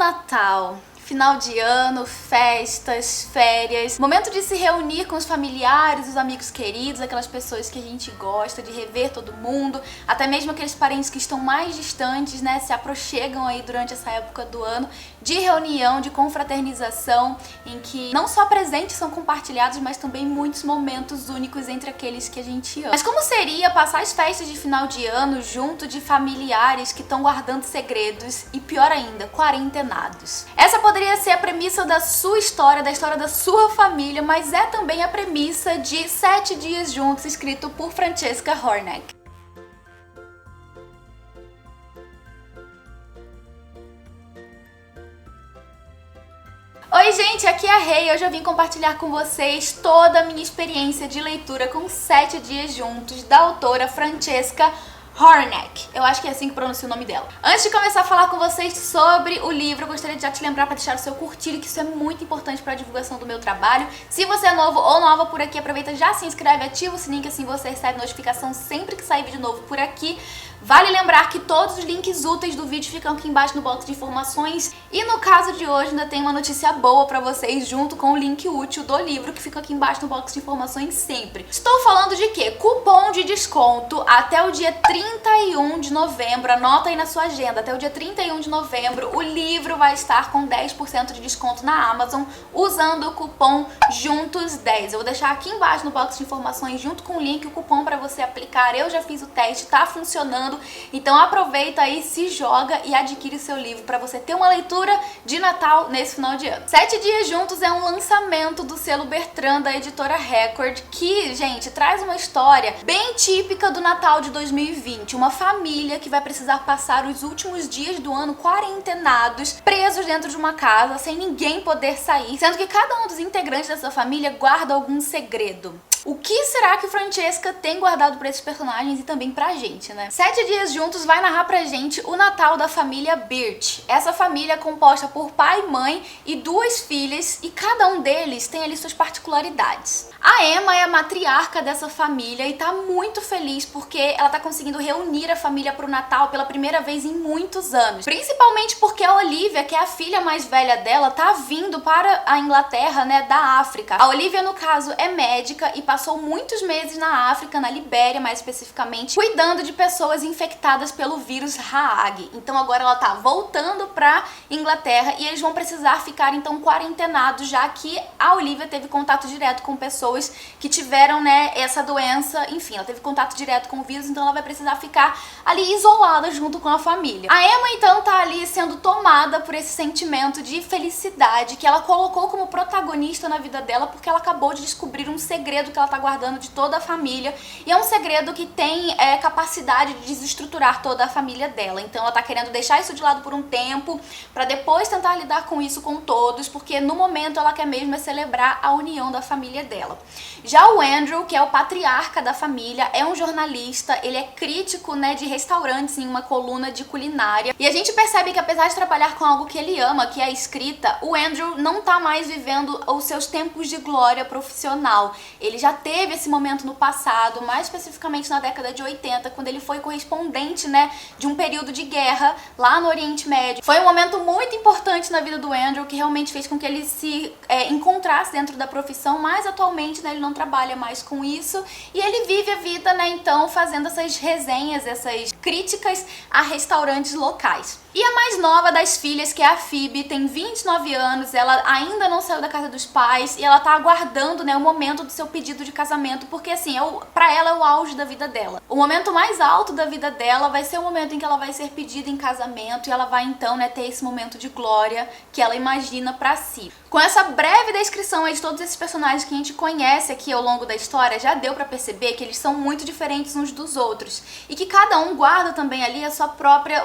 Natal. Final de ano, festas, férias, momento de se reunir com os familiares, os amigos queridos, aquelas pessoas que a gente gosta, de rever todo mundo, até mesmo aqueles parentes que estão mais distantes, né, se aproximam aí durante essa época do ano, de reunião, de confraternização, em que não só presentes são compartilhados, mas também muitos momentos únicos entre aqueles que a gente ama. Mas como seria passar as festas de final de ano junto de familiares que estão guardando segredos e, pior ainda, quarentenados? Essa poderia ser a premissa da sua história, da história da sua família, mas é também a premissa de 7 Dias Juntos, escrito por Francesca Horneck. Oi gente, aqui é a Rei. Hoje eu vim compartilhar com vocês toda a minha experiência de leitura com 7 Dias Juntos, da autora Francesca Horneck. Eu acho que é assim que pronuncia o nome dela. Antes de começar a falar com vocês sobre o livro, eu gostaria de já te lembrar para deixar o seu curtir, que isso é muito importante para a divulgação do meu trabalho. Se você é novo ou nova por aqui, aproveita, já se inscreve, ativa o sininho, que assim você recebe notificação sempre que sair vídeo novo por aqui. Vale lembrar que todos os links úteis do vídeo ficam aqui embaixo no box de informações. E no caso de hoje ainda tem uma notícia boa pra vocês, junto com o link útil do livro, que fica aqui embaixo no box de informações sempre. Estou falando de quê? Cupom de desconto até o dia 31 de novembro. Anota aí na sua agenda, até o dia 31 de novembro o livro vai estar com 10% de desconto na Amazon, usando o cupom JUNTOS10. Eu vou deixar aqui embaixo no box de informações, junto com o link, o cupom pra você aplicar. Eu já fiz o teste, tá funcionando. Então aproveita aí, se joga e adquire o seu livro para você ter uma leitura de Natal nesse final de ano. 7 Dias Juntos é um lançamento do selo Bertrand, da editora Record, que, gente, traz uma história bem típica do Natal de 2020. Uma família que vai precisar passar os últimos dias do ano quarentenados, presos dentro de uma casa, sem ninguém poder sair, sendo que cada um dos integrantes dessa família guarda algum segredo. O que será que Francesca tem guardado para esses personagens e também pra gente, né? 7 Dias Juntos vai narrar pra gente o Natal da família Birch. Essa família é composta por pai, mãe e 2 filhas, e cada um deles tem ali suas particularidades. A Emma é a matriarca dessa família e tá muito feliz porque ela tá conseguindo reunir a família pro Natal pela primeira vez em muitos anos. Principalmente porque a Olivia, que é a filha mais velha dela, tá vindo para a Inglaterra, né, da África. A Olivia, no caso, é médica e passou muitos meses na África, na Libéria mais especificamente, cuidando de pessoas infectadas pelo vírus Haag. Então agora ela tá voltando pra Inglaterra e eles vão precisar ficar então quarentenados, já que a Olivia teve contato direto com pessoas que tiveram, né, essa doença. Enfim, ela teve contato direto com o vírus, então ela vai precisar ficar ali isolada junto com a família. A Emma então tá ali sendo tomada por esse sentimento de felicidade que ela colocou como protagonista na vida dela, porque ela acabou de descobrir um segredo que ela tá guardando de toda a família, e é um segredo que tem capacidade de desestruturar toda a família dela. Então ela tá querendo deixar isso de lado por um tempo, pra depois tentar lidar com isso com todos, porque no momento ela quer mesmo celebrar a união da família dela. Já o Andrew, que é o patriarca da família, é um jornalista, ele é crítico, né, de restaurantes em uma coluna de culinária, e a gente percebe que apesar de trabalhar com algo que ele ama, que é a escrita, o Andrew não tá mais vivendo os seus tempos de glória profissional. Ele já teve esse momento no passado, mais especificamente na década de 80, quando ele foi correspondente, né, de um período de guerra lá no Oriente Médio. Foi um momento muito importante na vida do Andrew, que realmente fez com que ele se encontrasse dentro da profissão, mas atualmente, né, ele não trabalha mais com isso, e ele vive a vida, né, então, fazendo essas resenhas, essas críticas a restaurantes locais. E a mais nova das filhas, que é a Phoebe, tem 29 anos, ela ainda não saiu da casa dos pais e ela tá aguardando, né, o momento do seu pedido de casamento, porque assim, pra ela é o auge da vida dela. O momento mais alto da vida dela vai ser o momento em que ela vai ser pedida em casamento, e ela vai então, né, ter esse momento de glória que ela imagina pra si. Com essa breve descrição aí de todos esses personagens que a gente conhece aqui ao longo da história, já deu pra perceber que eles são muito diferentes uns dos outros e que cada um guarda também ali o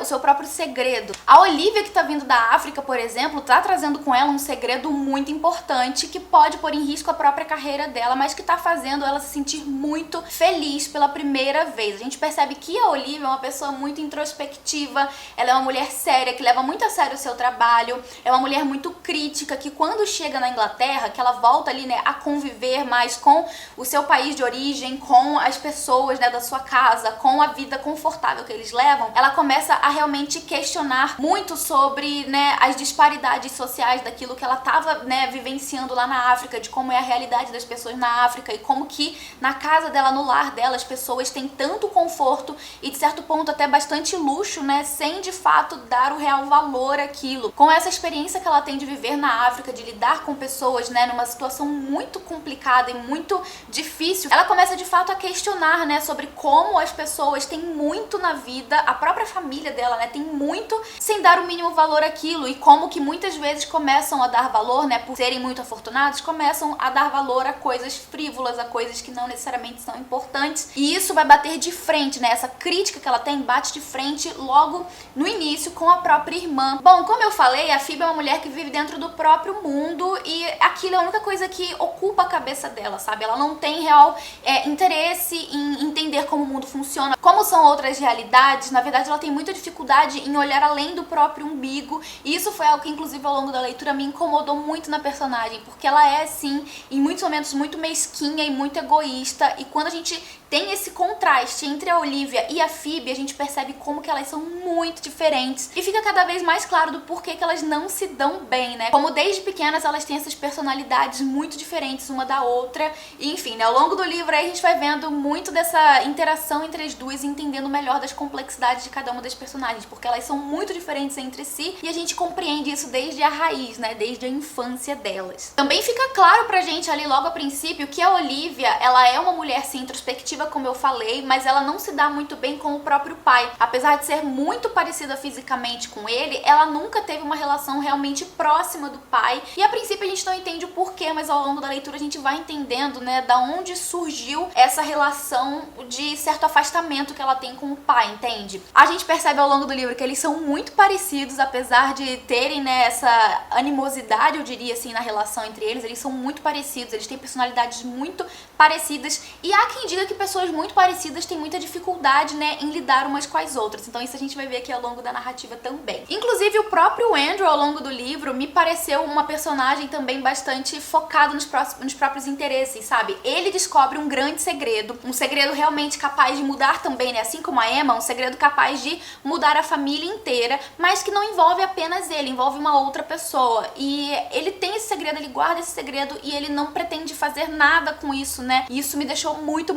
seu próprio segredo. A Olivia, que tá vindo da África, por exemplo, tá trazendo com ela um segredo muito importante que pode pôr em risco a própria carreira dela, mas que tá fazendo ela se sentir muito feliz pela primeira vez. A gente percebe que a Olivia é uma pessoa muito introspectiva, ela é uma mulher séria, que leva muito a sério o seu trabalho, é uma mulher muito crítica, que quando chega na Inglaterra, que ela volta ali, né, a conviver mais com o seu país de origem, com as pessoas, né, da sua casa, com a vida confortável que eles levam, ela começa a realmente questionar questionar muito sobre, né, as disparidades sociais daquilo que ela estava, né, vivenciando lá na África, de como é a realidade das pessoas na África e como que na casa dela, no lar dela, as pessoas têm tanto conforto e de certo ponto até bastante luxo, né, sem de fato dar o real valor àquilo. Com essa experiência que ela tem de viver na África, de lidar com pessoas, né, numa situação muito complicada e muito difícil, ela começa de fato a questionar, né, sobre como as pessoas têm muito na vida, a própria família dela, né, tem muito sem dar o mínimo valor àquilo e como que muitas vezes começam a dar valor, né, por serem muito afortunados, começam a dar valor a coisas frívolas, a coisas que não necessariamente são importantes. E isso vai bater de frente, né, essa crítica que ela tem bate de frente logo no início com a própria irmã. Bom, como eu falei, a Phoebe é uma mulher que vive dentro do próprio mundo e aquilo é a única coisa que ocupa a cabeça dela, sabe? Ela não tem real interesse em entender como o mundo funciona, como são outras realidades. Na verdade, ela tem muita dificuldade em olhar além do próprio umbigo e isso foi algo que, inclusive, ao longo da leitura me incomodou muito na personagem, porque ela é, sim, em muitos momentos muito mesquinha e muito egoísta, e quando a gente tem esse contraste entre a Olivia e a Phoebe, a gente percebe como que elas são muito diferentes e fica cada vez mais claro do porquê que elas não se dão bem, né? Como desde pequenas elas têm essas personalidades muito diferentes uma da outra e, enfim, né, ao longo do livro aí a gente vai vendo muito dessa interação entre as duas e entendendo melhor das complexidades de cada uma das personagens, porque elas são muito diferentes entre si e a gente compreende isso desde a raiz, né, desde a infância delas. Também fica claro pra gente ali logo a princípio que a Olivia, ela é uma mulher sim introspectiva, como eu falei, mas ela não se dá muito bem com o próprio pai. Apesar de ser muito parecida fisicamente com ele, ela nunca teve uma relação realmente próxima do pai. E a princípio a gente não entende o porquê, mas ao longo da leitura a gente vai entendendo, né, da onde surgiu essa relação de certo afastamento que ela tem com o pai, entende? A gente percebe ao longo do livro que eles são muito parecidos, apesar de terem, né, essa animosidade, eu diria assim, na relação entre eles são muito parecidos, eles têm personalidades muito parecidas e há quem diga que pessoas muito parecidas têm muita dificuldade, né, em lidar umas com as outras. Então isso a gente vai ver aqui ao longo da narrativa também. Inclusive o próprio Andrew ao longo do livro me pareceu uma personagem também bastante focada nos próprios interesses, sabe? Ele descobre um grande segredo, um segredo realmente capaz de mudar também, né, assim como a Emma, um segredo capaz de mudar a família inteira, mas que não envolve apenas ele, envolve uma outra pessoa. E ele tem esse segredo, ele guarda esse segredo e ele não pretende fazer nada com isso, né? E isso me deixou muito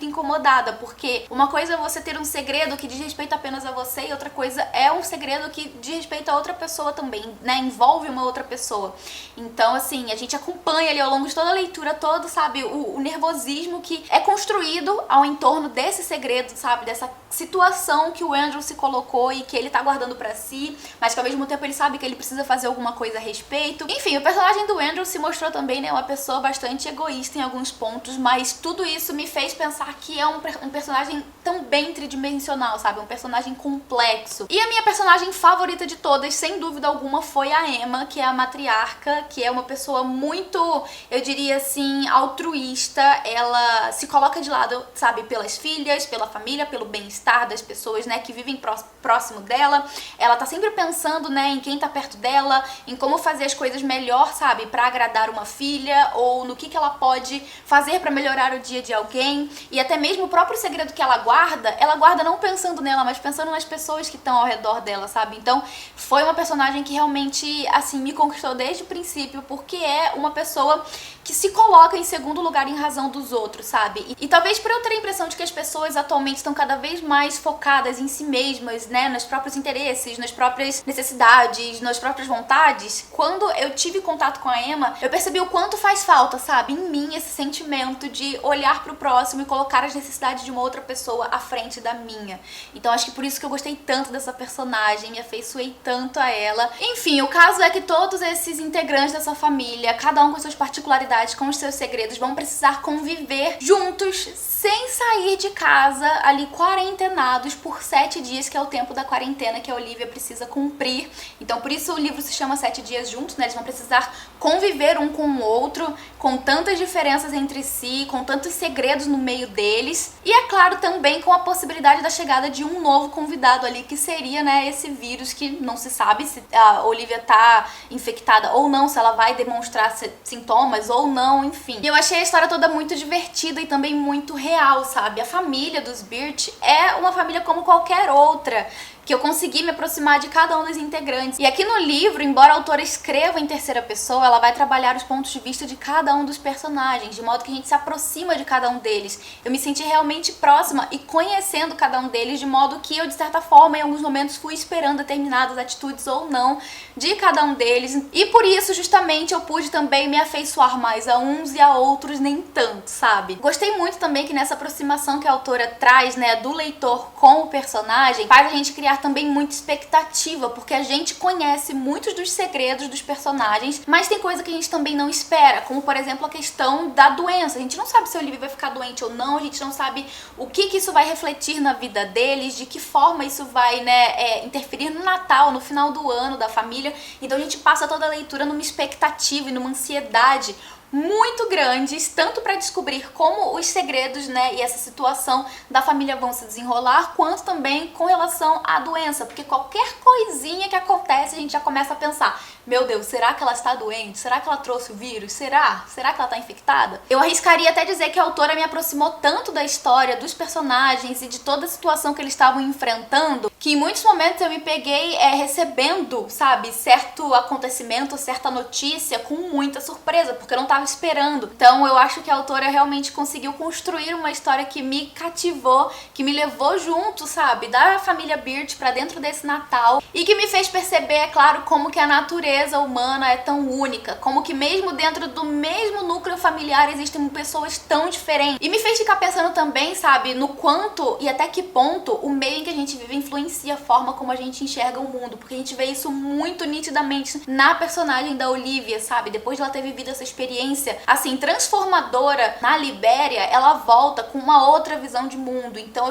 incomodada, porque uma coisa é você ter um segredo que diz respeito apenas a você e outra coisa é um segredo que diz respeito a outra pessoa também, né? Envolve uma outra pessoa. Então, assim, a gente acompanha ali ao longo de toda a leitura, todo, sabe, o nervosismo que é construído ao entorno desse segredo, sabe? Dessa situação que o Andrew se colocou e que ele tá guardando pra si, mas que ao mesmo tempo ele sabe que ele precisa fazer alguma coisa a respeito. Enfim, o personagem do Andrew se mostrou também, né, uma pessoa bastante egoísta em alguns pontos, mas tudo isso me fez pensar que é um personagem também tridimensional, sabe? Um personagem complexo. E a minha personagem favorita de todas, sem dúvida alguma, foi a Emma, que é a matriarca, que é uma pessoa muito, eu diria assim, altruísta. Ela se coloca de lado, sabe, pelas filhas, pela família, pelo bem-estar das pessoas, né, que vivem próximo dela. Ela tá sempre pensando, né, em quem tá perto dela, em como fazer as coisas melhor, sabe, pra agradar uma filha, ou no que ela pode fazer pra melhorar o dia de alguém. E até mesmo o próprio segredo que ela guarda não pensando nela, mas pensando nas pessoas que estão ao redor dela, sabe? Então, foi uma personagem que realmente, assim, me conquistou desde o princípio, porque é uma pessoa que se coloca em segundo lugar em razão dos outros, sabe? E talvez por eu ter a impressão de que as pessoas atualmente estão cada vez mais focadas em si mesmas, né, nos próprios interesses, nas próprias necessidades, nas próprias vontades, quando eu tive contato com a Emma, eu percebi o quanto faz falta, sabe, em mim esse sentimento de olhar pro próximo e colocar as necessidades de uma outra pessoa à frente da minha. Então acho que por isso que eu gostei tanto dessa personagem, me afeiçoei tanto a ela. Enfim, o caso é que todos esses integrantes dessa família, cada um com suas particularidades, com os seus segredos, vão precisar conviver juntos, sem sair de casa, ali quarentenados por 7 dias, que é o tempo da quarentena que a Olivia precisa cumprir. Então por isso o livro se chama 7 dias juntos, né? Eles vão precisar conviver um com o outro, com tantas diferenças entre si, com tantos segredos no meio deles. E é claro também com a possibilidade da chegada de um novo convidado ali, que seria, né, esse vírus que não se sabe se a Olivia tá infectada ou não, se ela vai demonstrar sintomas ou não, enfim. E eu achei a história toda muito divertida e também muito real, sabe? A família dos Birch é uma família como qualquer outra. que eu consegui me aproximar de cada um dos integrantes. E aqui no livro, embora a autora escreva em terceira pessoa, ela vai trabalhar os pontos de vista de cada um dos personagens, de modo que a gente se aproxima de cada um deles. Eu me senti realmente próxima e conhecendo cada um deles, de modo que eu, de certa forma, em alguns momentos fui esperando determinadas atitudes ou não de cada um deles. E por isso, justamente, eu pude também me afeiçoar mais a uns e a outros nem tanto, sabe? Gostei muito também que nessa aproximação que a autora traz, né, do leitor com o personagem, faz a gente criar também muita expectativa, porque a gente conhece muitos dos segredos dos personagens, mas tem coisa que a gente também não espera, como por exemplo a questão da doença. A gente não sabe se o Olivia vai ficar doente ou não, a gente não sabe o que isso vai refletir na vida deles, de que forma isso vai, né, interferir no Natal, no final do ano da família. Então a gente passa toda a leitura numa expectativa e numa ansiedade muito grandes, tanto para descobrir como os segredos, né, e essa situação da família vão se desenrolar, quanto também com relação à doença, porque qualquer coisinha que acontece a gente já começa a pensar: meu Deus, será que ela está doente? Será que ela trouxe o vírus? Será? Será que ela está infectada? Eu arriscaria até dizer que a autora me aproximou tanto da história, dos personagens e de toda a situação que eles estavam enfrentando, que em muitos momentos eu me peguei recebendo, sabe, certo acontecimento, certa notícia com muita surpresa, porque eu não estava esperando. Então eu acho que a autora realmente conseguiu construir uma história que me cativou, que me levou junto, sabe, da família Birch pra dentro desse Natal, e que me fez perceber, é claro, como que a natureza humana é tão única, como que mesmo dentro do mesmo núcleo familiar existem pessoas tão diferentes. E me fez ficar pensando também, sabe, no quanto e até que ponto o meio em que a gente vive influencia a forma como a gente enxerga o mundo, porque a gente vê isso muito nitidamente na personagem da Olivia, sabe, depois de ela ter vivido essa experiência assim, transformadora na Libéria, ela volta com uma outra visão de mundo. Então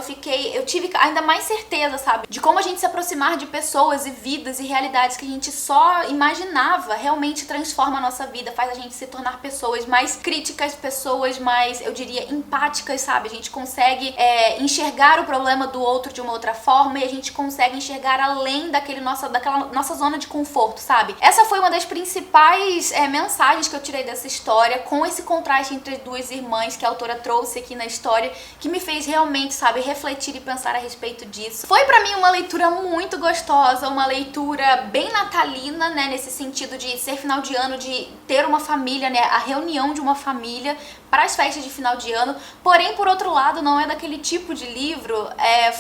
eu tive ainda mais certeza, sabe, de como a gente se aproximar de pessoas e vidas e realidades que a gente só imaginava realmente transforma a nossa vida, faz a gente se tornar pessoas mais críticas, pessoas mais, eu diria, empáticas, sabe? A gente consegue enxergar o problema do outro de uma outra forma e a gente consegue enxergar além daquela nossa zona de conforto, sabe? Essa foi uma das principais mensagens que eu tirei dessa história, com esse contraste entre as duas irmãs que a autora trouxe aqui na história, que me fez realmente, sabe, refletir e pensar a respeito disso. Foi pra mim uma leitura muito gostosa, uma leitura bem natalina, né, nesse sentido de ser final de ano, de ter uma família, né, a reunião de uma família para as festas de final de ano. Porém, por outro lado, não é daquele tipo de livro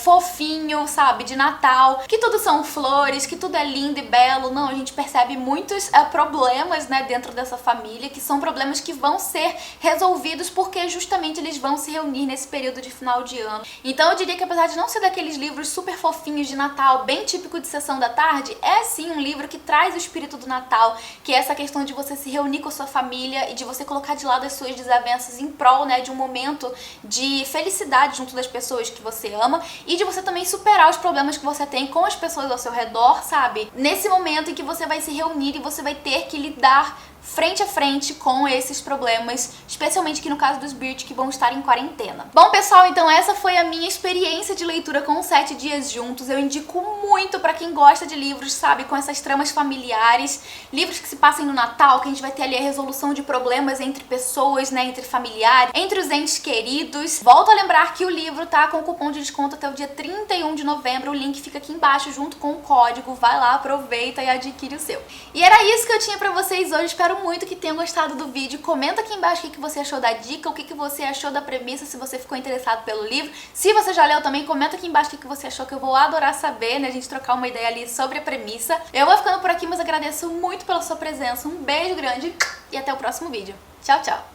fofinho, sabe, de Natal, que tudo são flores, que tudo é lindo e belo. Não, a gente percebe muitos problemas, né, dentro dessa família, que são problemas que vão ser resolvidos porque justamente eles vão se reunir nesse período de final de ano. Então eu diria que, apesar de não ser daqueles livros super fofinhos de Natal, bem típico de sessão da tarde, é sim um livro que traz o espírito do Natal, que é essa questão de você se reunir com a sua família e de você colocar de lado as suas desavenças em prol, né, de um momento de felicidade junto das pessoas que você ama e de você também superar os problemas que você tem com as pessoas ao seu redor, sabe? Nesse momento em que você vai se reunir e você vai ter que lidar frente a frente com esses problemas, especialmente aqui no caso dos Birch, que vão estar em quarentena. Bom, pessoal, então essa foi a minha experiência de leitura com 7 dias juntos. Eu indico muito pra quem gosta de livros, sabe, com essas tramas familiares, livros que se passem no Natal, que a gente vai ter ali a resolução de problemas entre pessoas, né, entre familiares, entre os entes queridos. Volto a lembrar que o livro tá com cupom de desconto até o dia 31 de novembro, o link fica aqui embaixo junto com o código, vai lá, aproveita e adquire o seu. E era isso que eu tinha pra vocês hoje, espero muito que tenham gostado do vídeo. Comenta aqui embaixo o que você achou da dica, o que você achou da premissa, se você ficou interessado pelo livro. Se você já leu também, comenta aqui embaixo o que você achou, que eu vou adorar saber, né, a gente trocar uma ideia ali sobre a premissa. Eu vou ficando por aqui, mas agradeço muito pela sua presença, um beijo grande e até o próximo vídeo. Tchau, tchau!